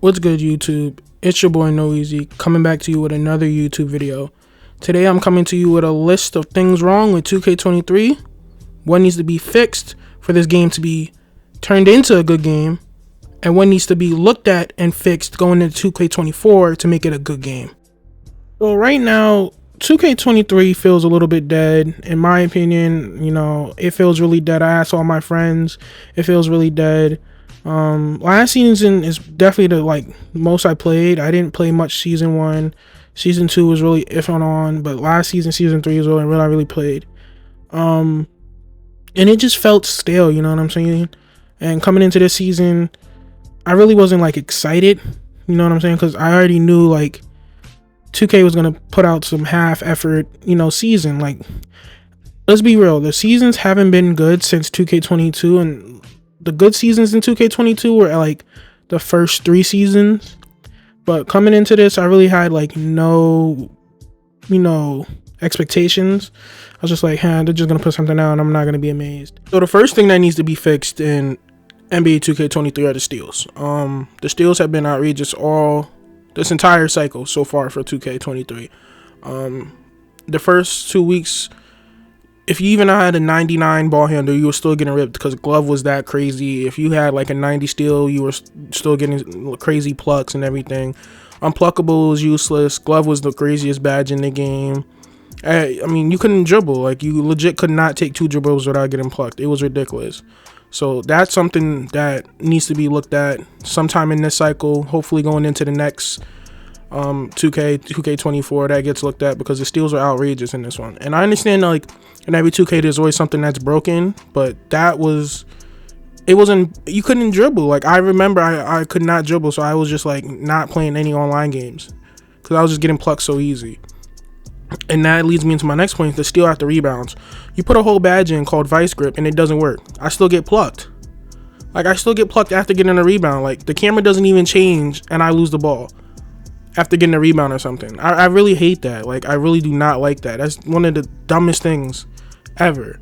What's good, YouTube? It's your boy No Easy coming back to you with another YouTube video. Today I'm coming to you with a list of things wrong with 2K23, what needs to be fixed for this game to be turned into a good game, and what needs to be looked at and fixed going into 2K24 to make it a good game. So right now, 2K23 feels a little bit dead. In my opinion, it feels really dead. I asked all my friends, it feels really dead. Last season is definitely the most I played. I didn't play much season 1. Season 2 was really if and on, but last season, season 3 is really I really played. And it just felt stale, you know what I'm saying? And coming into this season, I really wasn't excited, you know what I'm saying? Because I already knew 2K was gonna put out some half effort, season. Let's be real, the seasons haven't been good since 2K22, and the good seasons in 2K22 were the first 3 seasons. But coming into this, I really had no, expectations. I was just they're just gonna put something out and I'm not gonna be amazed. So the first thing that needs to be fixed in NBA 2K23 are the steals. The steals have been outrageous this entire cycle so far for 2K23. The first 2 weeks, if you even had a 99 ball handler, you were still getting ripped because glove was that crazy. If you had a 90 steal, you were still getting crazy plucks and everything. Unpluckable was useless. Glove was the craziest badge in the game. I mean, you couldn't dribble. You legit could not take 2 dribbles without getting plucked. It was ridiculous. So that's something that needs to be looked at sometime in this cycle. Hopefully going into the next 2K24 that gets looked at, because the steals are outrageous in this one. And I understand in every 2K there's always something that's broken, but you couldn't dribble. I remember I could not dribble, so I was just not playing any online games because I was just getting plucked so easy. And that leads me into my next point, the steal after rebounds. You put a whole badge in called Vice Grip and it doesn't work. I still get plucked. I still get plucked after getting a rebound. The camera doesn't even change and I lose the ball after getting a rebound or something. I really hate that. I really do not like that. That's one of the dumbest things ever.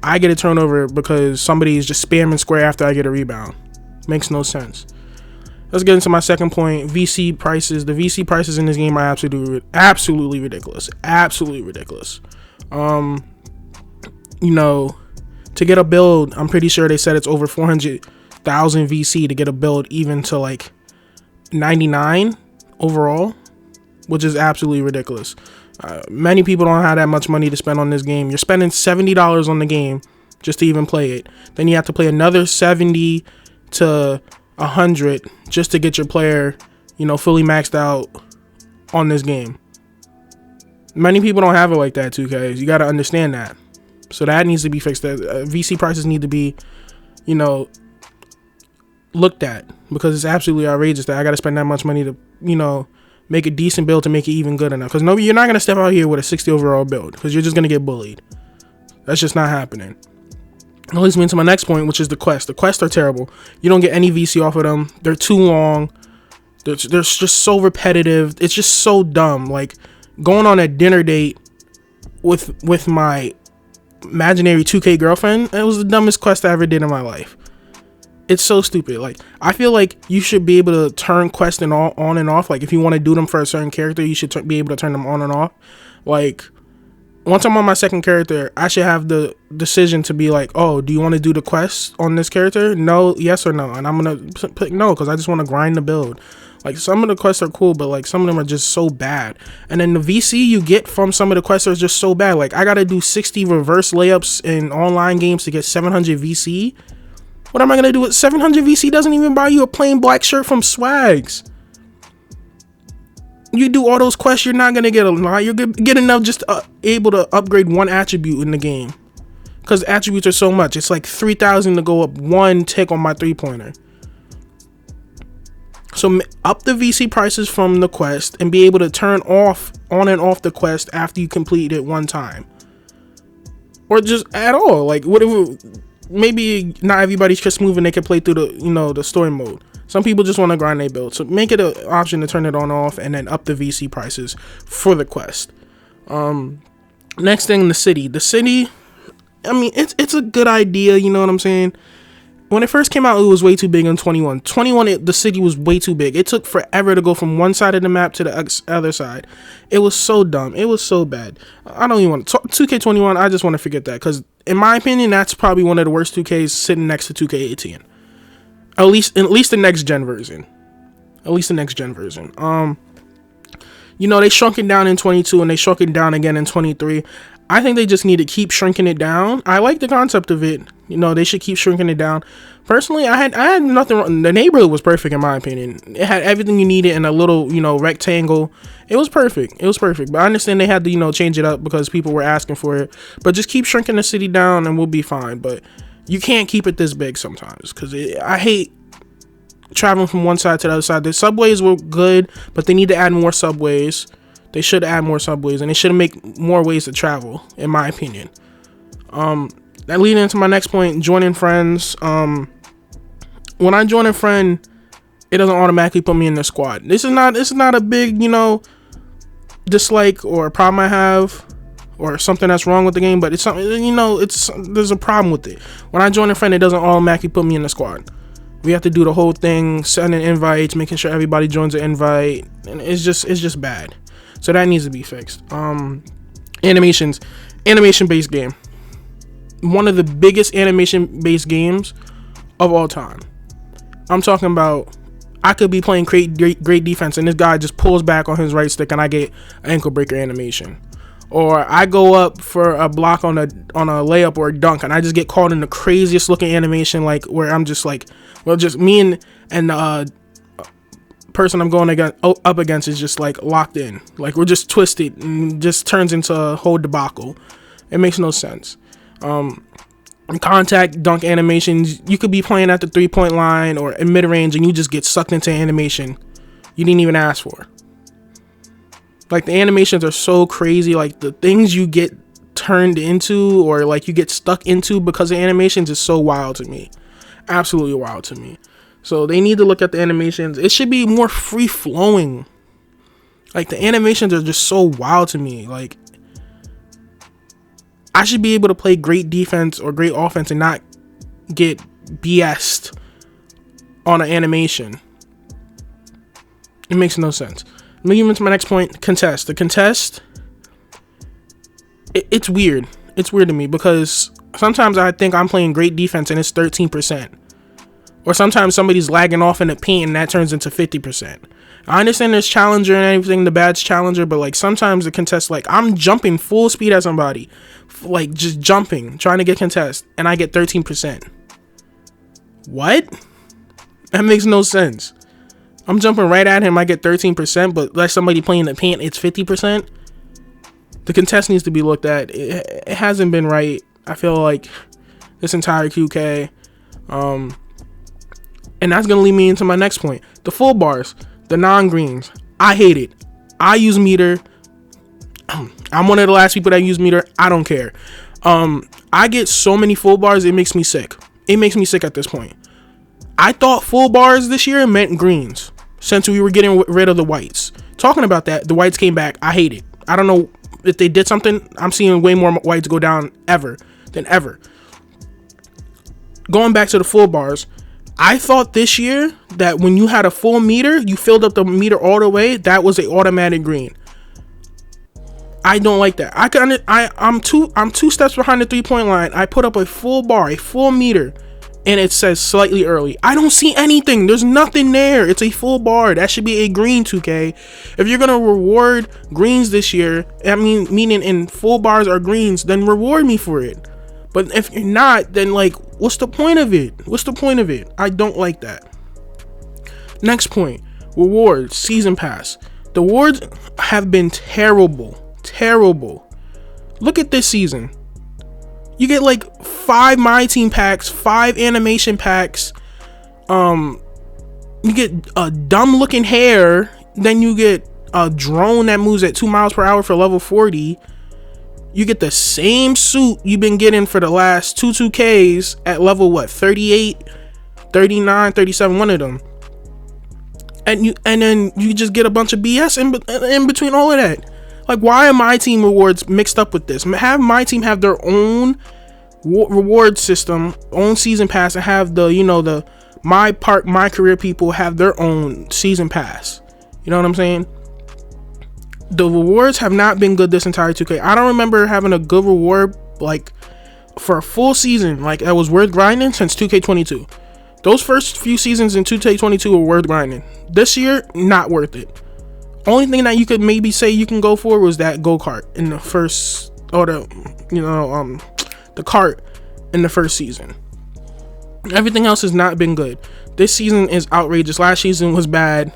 I get a turnover because somebody is just spamming square after I get a rebound. Makes no sense. Let's get into my second point, VC prices. The VC prices in this game are absolutely ridiculous. Absolutely ridiculous. To get a build, I'm pretty sure they said it's over 400,000 VC to get a build even to 99 overall, which is absolutely ridiculous. Many people don't have that much money to spend on this game. You're spending $70 on the game just to even play it. Then you have to play another 70 to 100 just to get your player, fully maxed out on this game. Many people don't have it like that, 2K. You got to understand that. So that needs to be fixed. VC prices need to be, looked at, because it's absolutely outrageous that I got to spend that much money to, make a decent build to make it even good enough. Because you're not going to step out here with a 60 overall build, because you're just going to get bullied. That's just not happening. That leads me into my next point, which is the quests. The quests are terrible. You don't get any VC off of them. They're too long. They're just so repetitive. It's just so dumb. Going on a dinner date with my imaginary 2K girlfriend, it was the dumbest quest I ever did in my life. It's so stupid. I feel you should be able to turn quests on and off. If you want to do them for a certain character, you should be able to turn them on and off. Once I'm on my second character, I should have the decision to be oh, do you want to do the quest on this character? No, yes or no. And I'm going to pick no, because I just want to grind the build. Some of the quests are cool, but some of them are just so bad. And then the VC you get from some of the quests are just so bad. I got to do 60 reverse layups in online games to get 700 VC. What am I going to do with 700 VC? Doesn't even buy you a plain black shirt from Swags. You do all those quests, you're not going to get a lot. You're going to get enough just able to upgrade one attribute in the game. Because attributes are so much. It's 3,000 to go up 1 tick on my 3-pointer. So up the VC prices from the quest and be able to turn on and off the quest after you complete it one time. Or just at all. Whatever. Maybe not everybody's just moving. They can play through the, the story mode. Some people just want to grind their build. So make it an option to turn it on off and then up the VC prices for the quest. Next thing, the city. The city, I mean, it's a good idea, you know what I'm saying? when it first came out, it was way too big in 21. 21, the city was way too big. It took forever to go from one side of the map to the other side. It was so dumb. It was so bad. I don't even want to talk 2K21. I just want to forget that, because in my opinion, that's probably one of the worst 2Ks, sitting next to 2K18. At least the next gen version. At least the next gen version. You know, they shrunk it down in 22 and they shrunk it down again in 23. I think they just need to keep shrinking it down. I like the concept of it. You know, they should keep shrinking it down. Personally, I had nothing wrong. The neighborhood was perfect in my opinion. It had everything you needed in a little, you know, rectangle. It was perfect. It was perfect. But I understand they had to, you know, change it up because people were asking for it. But just keep shrinking the city down and we'll be fine. But you can't keep it this big sometimes, because I hate traveling from one side to the other side. The subways were good, but they need to add more subways. They should add more subways, and they should make more ways to travel, in my opinion. That leading into my next point, joining friends. When I join a friend, it doesn't automatically put me in the squad. This is not a big, you know, dislike or a problem I have, or something that's wrong with the game, but it's something, you know, there's a problem with it. When I join a friend, it doesn't automatically put me in the squad. We have to do the whole thing, sending invites, making sure everybody joins the invite, and it's just bad. So that needs to be fixed. Animation based game. One of the biggest animation based games of all time. I'm talking about, I could be playing great defense and this guy just pulls back on his right stick and I get an ankle breaker animation. Or I go up for a block on a layup or a dunk and I just get caught in the craziest looking animation, like where I'm just like, well, just me and the person I'm going up against is just like locked in, like we're just twisted, and just turns into a whole debacle. It makes no sense. Contact dunk animations, you could be playing at the 3-point line or in mid-range and you just get sucked into animation you didn't even ask for. Like, the animations are so crazy. Like, the things you get turned into or like you get stuck into because of animations is so wild to me. Absolutely wild to me. So they need to look at the animations. It should be more free flowing. Like, the animations are just so wild to me. Like, I should be able to play great defense or great offense and not get BS'd on an animation. It makes no sense. Moving into my next point, contest. The contest, it's weird. It's weird to me because sometimes I think I'm playing great defense and it's 13%. Or sometimes somebody's lagging off in the paint and that turns into 50%. I understand there's challenger and everything, the bad's challenger, but like sometimes the contest, like I'm jumping full speed at somebody, like just jumping, trying to get contest, and I get 13%. What? That makes no sense. I'm jumping right at him, I get 13%, but like somebody playing the paint, it's 50%. The contest needs to be looked at. It hasn't been right, I feel like, this entire QK. And that's going to lead me into my next point. The full bars, the non-greens. I hate it. I use meter. I'm one of the last people that use meter. I don't care. I get so many full bars, it makes me sick. It makes me sick at this point. I thought full bars this year meant greens, since we were getting rid of the whites. Talking about that, the whites came back. I hate it. I don't know if they did something. I'm seeing way more whites go down than ever. Going back to the full bars, I thought this year that when you had a full meter, you filled up the meter all the way, that was an automatic green. I don't like that. I'm two steps behind the 3-point line. I put up a full bar, a full meter, and it says slightly early. I don't see anything. There's nothing there. It's a full bar. That should be a green, 2K. If you're gonna reward greens this year, I mean, meaning in full bars are greens, then reward me for it. But if you're not, then like, what's the point of it? What's the point of it? I don't like that. Next point, rewards, season pass. The awards have been terrible. Look at this season. You get like 5 My Team packs, 5 animation packs. You get a dumb looking hair. Then you get a drone that moves at 2 miles per hour for level 40. You get the same suit you've been getting for the last 2Ks at level 38, 39, 37, one of them. And then you just get a bunch of BS in between all of that. Like, why are My Team rewards mixed up with this? Have My Team have their own reward system, own season pass, and have the, you know, the my career people have their own season pass. You know what I'm saying? The rewards have not been good this entire 2K. I don't remember having a good reward like for a full season like that was worth grinding since 2K22. Those first few seasons in 2K22 were worth grinding. This year, not worth it. Only thing that you could maybe say you can go for was that go-kart in the first, or the, you know, the cart in the first season. Everything else has not been good. This season is outrageous. Last season was bad.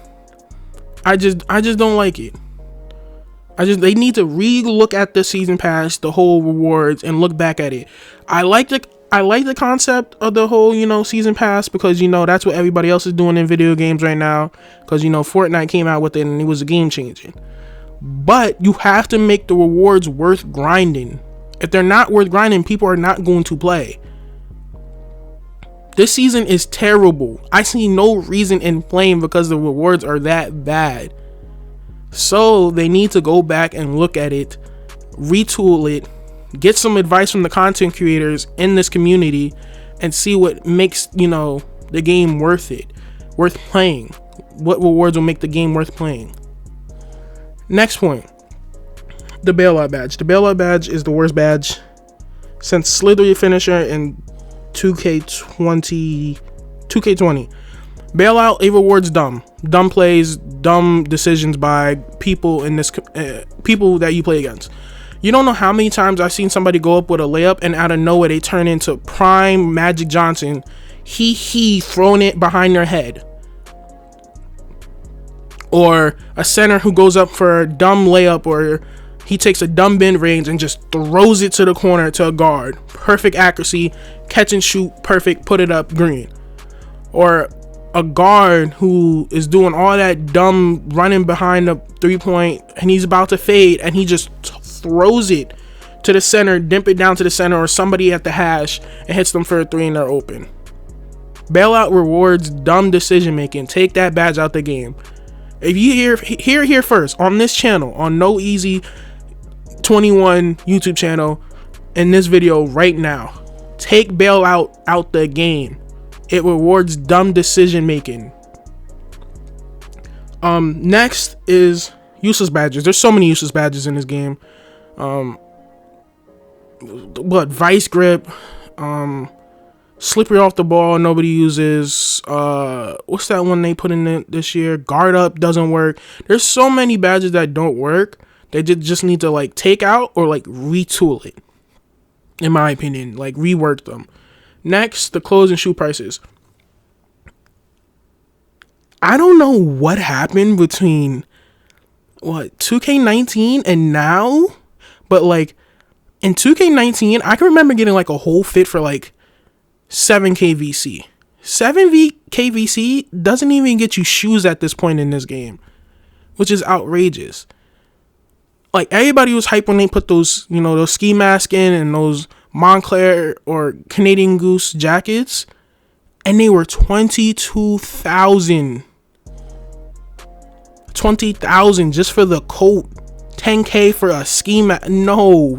I just don't like it. They need to re-look at the season pass, the whole rewards, and look back at it. I like the concept of the whole, you know, season pass, because, you know, that's what everybody else is doing in video games right now, because, you know, Fortnite came out with it and it was a game changing. But you have to make the rewards worth grinding. If they're not worth grinding, people are not going to play. This season is terrible. I see no reason in playing because the rewards are that bad. So they need to go back and look at it, retool it, get some advice from the content creators in this community, and see what makes, you know, the game worth playing. What rewards will make the game worth playing. Next point, the bailout badge. The bailout badge is the worst badge since Slithery Finisher in 2K20. Bailout, it rewards dumb plays, dumb decisions by people in this people that you play against. You don't know how many times I've seen somebody go up with a layup and out of nowhere they turn into prime Magic Johnson, he throwing it behind their head. Or a center who goes up for a dumb layup, or he takes a dumb bend range and just throws it to the corner to a guard. Perfect accuracy, catch and shoot, perfect, put it up, green. Or a guard who is doing all that dumb running behind the 3-point and he's about to fade and he just throws it to the center, dimp it down to the center, or somebody at the hash and hits them for a 3 and they're open. Bailout rewards dumb decision making. Take that badge out the game. If you hear first on this channel, on No Easy 21 YouTube channel, in this video right now, take bailout out the game. It rewards dumb decision making. Next is useless badges. There's so many useless badges in this game. Vice grip, slippery off the ball, nobody uses. What's that one they put in this year? Guard up doesn't work. There's so many badges that don't work. They just need to like take out or like retool it, in my opinion, like rework them. Next, the clothes and shoe prices. I don't know what happened between 2K19 and now, but like in 2K19, I can remember getting like a whole fit for like 7K VC. 7K VC doesn't even get you shoes at this point in this game, which is outrageous. Like everybody was hyped when they put those, you know, those ski masks in and those Montclair or Canadian Goose jackets, and they were 22,000. 20,000 just for the coat. 10K for a ski mask. No.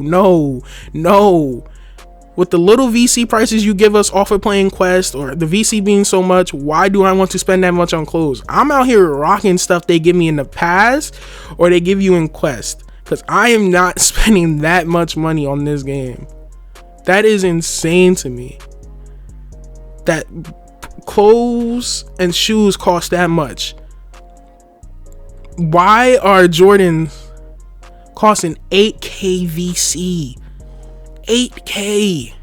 With the little VC prices you give us off of playing Quest, or the VC being so much, why do I want to spend that much on clothes? I'm out here rocking stuff they give me in the past or they give you in Quest, because I am not spending that much money on this game. That is insane to me, that clothes and shoes cost that much. Why are Jordans costing 8K VC? 8K.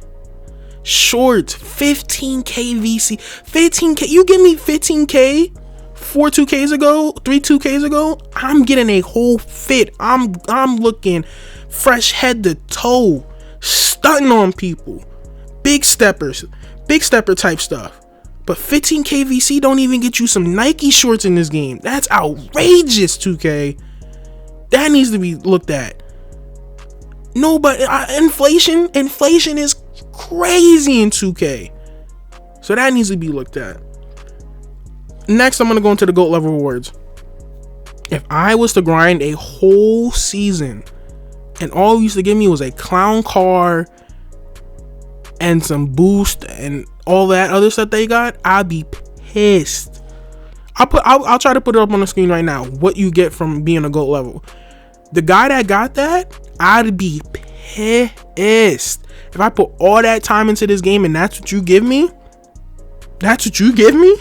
Shorts, 15K VC. 15K. You give me 15K 3 2Ks ago, I'm getting a whole fit. I'm looking fresh head to toe, stunting on people. Big stepper type stuff. But 15K VC don't even get you some Nike shorts in this game. That's outrageous, 2K. That needs to be looked at. No, but inflation is crazy in 2K. So that needs to be looked at. Next, I'm going to go into the GOAT level rewards. If I was to grind a whole season and all you used to give me was a clown car and some boost and all that other stuff they got, I'd be pissed. I'll try to put it up on the screen right now. What you get from being a GOAT level. The guy that got that, I'd be pissed. If I put all that time into this game and that's what you give me. That's what you give me?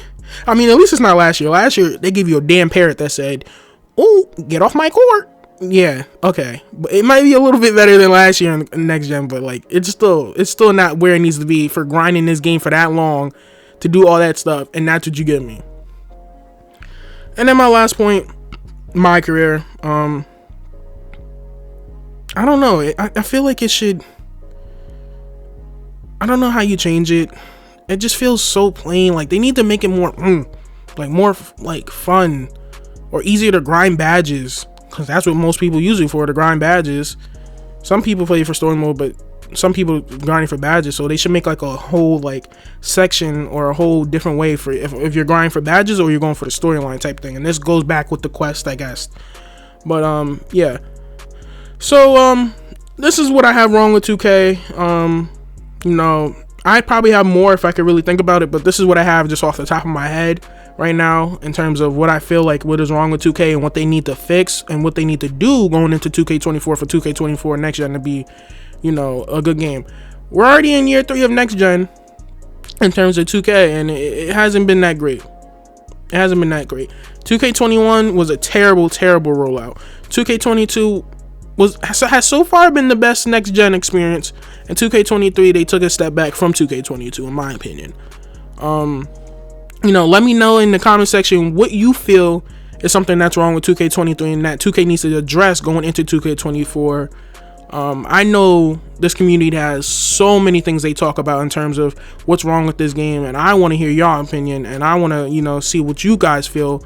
I mean, at least it's not last year. Last year, they gave you a damn parrot that said, "Oh, get off my court." Yeah, okay. But it might be a little bit better than last year in next gen, but like it's still not where it needs to be for grinding this game for that long to do all that stuff, and that's what you give me. And then my last point, my career. I don't know. I feel like it should. I don't know how you change it. It just feels so plain. Like they need to make it more, more fun or easier to grind badges, because that's what most people use it for, to grind badges. Some people play for story mode, but some people grinding for badges. So they should make like a whole like section or a whole different way for if you're grinding for badges or you're going for the storyline type thing. And this goes back with the quest, I guess. But yeah. So this is what I have wrong with 2K. You know, I'd probably have more if I could really think about it, but this is what I have just off the top of my head right now in terms of what I feel like what is wrong with 2K and what they need to fix and what they need to do going into 2K24 for 2K24 next gen to be, you know, a good game. We're already in year 3 of next gen in terms of 2K, and it hasn't been that great. It hasn't been that great. 2K21 was a terrible rollout. 2K22 has so far been the best next gen experience, and 2K23 they took a step back from 2K22 in my opinion. You know, let me know in the comment section what you feel is something that's wrong with 2K23 and that 2K needs to address going into 2K24. I know this community has so many things they talk about in terms of what's wrong with this game, and I want to hear your opinion, and I want to, you know, see what you guys feel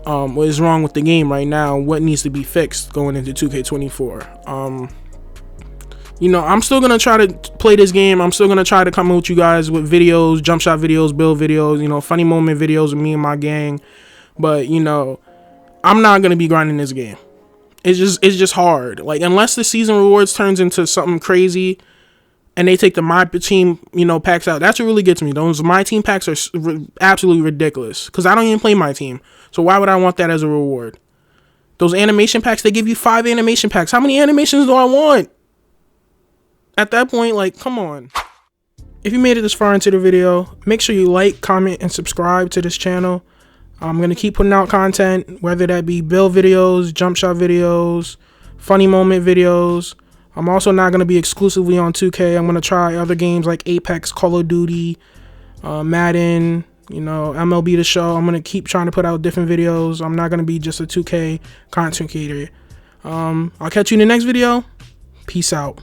what is wrong with the game right now, what needs to be fixed going into 2K24. You know, I'm still gonna try to play this game. I'm still gonna try to come with you guys with videos, jump shot videos, build videos, you know, funny moment videos with me and my gang. But you know, I'm not gonna be grinding this game. It's just hard. Like, unless the season rewards turns into something crazy and they take the my team, you know, packs out, that's what really gets me. Those my team packs are absolutely ridiculous because I don't even play my team. So why would I want that as a reward? Those animation packs, they give you 5 animation packs. How many animations do I want? At that point, like, come on. If you made it this far into the video, make sure you like, comment, and subscribe to this channel. I'm going to keep putting out content, whether that be build videos, jump shot videos, funny moment videos. I'm also not going to be exclusively on 2K. I'm going to try other games like Apex, Call of Duty, Madden, you know, MLB The Show. I'm going to keep trying to put out different videos. I'm not going to be just a 2K content creator. I'll catch you in the next video. Peace out.